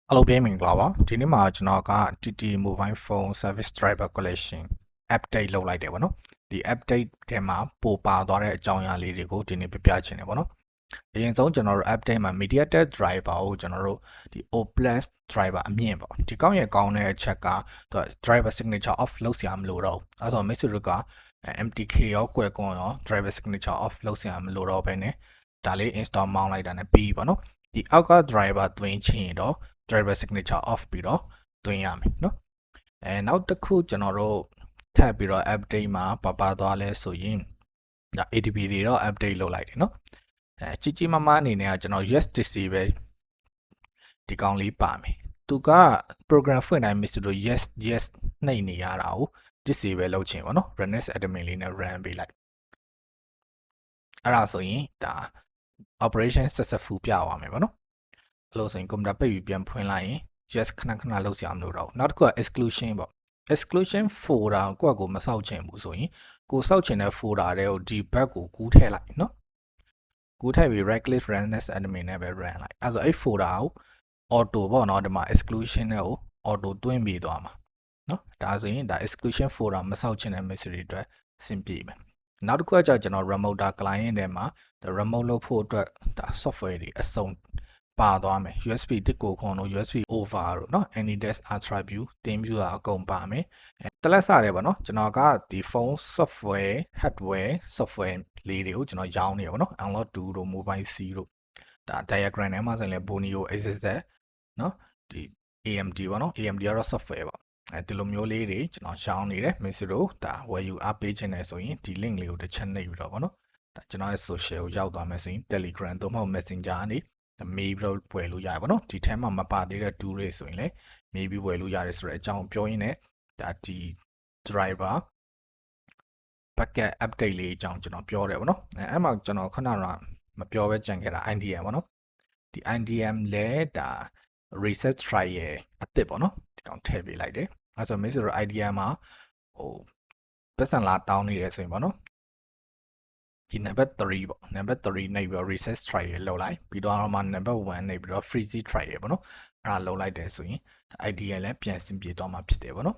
Hello ပြင်းမင်္ဂလာပါဒီနေ့မှာကျွန်တော်က TT Mobile Phone Service Driver Collection update လုပ်လိုက်တယ်ဗောနော်ဒီ update ထဲမှာပိုပါသွားတဲ့အကြောင်းအရာလေးတွေကိုဒီနေ့ပြပြချင်တယ်ဗောနော်အရင်ဆုံးကျွန်တော်တို့ update မှာ MediaTek driver ကိုကျွန်တော်တို့ဒီ O+ driver အမြင့်ပေါ့ဒီကောင်းရဲ့ကောင်းတဲ့အချက်ကသူက driver signature off လုပ်စရာမလိုတော့ဘူးအဲဆိုမိတ်ဆွေတို့က MTK ရောကွယ်ကွန်ရော driver signature off လုပ်စရာမလိုတော့ဘဲနဲ့ဒါလေး install မောင်းလိုက်တာနဲ့ပြီးပါနော်ဒီအောက်က driver သွင်းချင်တော့ driver signature off ပြီးတော့သွင်းရမယ်เนาะနောက်တစ်ခုကျွန်တော်တို့ထပ်ပြီးတော့ update မှာပါသွားလဲဆိုရင်ဒါ ADB တွေတော့ update လုပ်လိုက်တယ်เนาะကြီးကြီးမားမားအနေနဲ့ကကျွန်တော် USDC ပဲဒီကောင်လေးပါမယ်သူက program ဖွင့်တိုင်း Mr. တို့ yes နှိပ်နေရတာကို disable လုပ်ချင်ပါเนาะ runners admin လေးနဲ့ run ပေးလိုက်အဲ့ဒါဆိုရင်ဒါ operation successful ပြသွားမယ်ပေါ့နော်အဲ့လိုဆိုရင် computer ပိတ်ပြီးပြန်ဖွင့်လိုက်ရင် yes ခဏလုပ်စရာမလိုတော့ဘူးနောက်တစ်ခုက exclusion ပေါ့ exclusion folder ကိုယ့်ကိုမစောက်ချင်ဘူးဆိုရင်ကိုစောက်ချင်တဲ့ folder တွေကိုဒီ back ကိုကူးထည့်လိုက်နော်ကူးထည့်ပြီး right click runners admin နဲ့ပဲ run လိုက်အဲ့ဆိုအဲ့ folder ကို auto ပေါ့နော်ဒီမှာ exclusion နဲ့ကို auto သွင်းပြီးသွားမှာနော်ဒါဆိုရင်ဒါ exclusion folder မစောက်ချင်တဲ့ mystery အတွက်အဆင်ပြေမယ်နောက်တစ်ခုကကြာကျွန်တော် remote client ထဲမှာ remote လုပ်ဖို့အတွက်ဒါ software တွေအစုံပါသွားမယ် USB တစ်ကိုခွန်တို့ USB over တို့เนาะ AnyDesk attribute TeamViewer အကုန်ပါမယ်တလက်စတယ်ပေါ့เนาะကျွန်တော်ကဒီ phone software hardware software လေးတွေကိုကျွန်တော်ရောင်းနေရပါเนาะ Unlock 2တို့ Mobile C တို့ဒါ diagram ထဲမှာဆိုရင်လည်း Bonio XZ เนาะဒီ AMD ပေါ့เนาะ AMD ကတော့ software ပေါ့ဒီလိုမျိုးလေးတွေကျွန်တော်ရှောင်းနေတယ်မင်းတို့ဒါဝယ်ယူအားပေးခြင်းနဲ့ဆိုရင်ဒီ link လေးကိုတစ်ချက်နှိပ်ပြီးတော့ဗောနော်ဒါကျွန်တော်ရဲ့ social ကိုရောက်သွားမယ်ဆိုရင် Telegram သို့မဟုတ် Messenger ကနေမေးပြီးတော့ဝယ်လို့ရတယ်ဗောနော်ဒီထဲမှာမပါသေးတဲ့ tool တွေဆိုရင်လည်းမေးပြီးဝယ်လို့ရတယ်ဆိုတဲ့အကြောင်းပြောရင်းနဲ့ဒါဒီ driver packet update လေးအကြောင်းကျွန်တော်ပြောတယ်ဗောနော်အဲ့မှာကျွန်တော်ခုနကမပြောပဲကြံခဲ့တာ IDM ဗောနော်ဒီ IDM လဲဒါ reset trial အစ်စ်ဗောနော်ဒီကောင်ထည့်ပေးလိုက်တယ်အဲ့ဆိုမိတ်ဆွေတို့ idea မှာဟိုပတ်စံလာတောင်းနေတယ်ဆိုရင်ပေါ့နော်ဒီ number 3ပေါ့ number 3နှိပ်ပြီးတော့ reset trial လုပ်လိုက်ပြီးတော့မှ number 1နှိပ်ပြီးတော့ freeze trial ပေါ့နော်အဲ့ဒါလုပ်လိုက်တယ်ဆိုရင် idea လည်းပြန်ဆင်ပြေသွားမှာဖြစ်တယ်ပေါ့နော်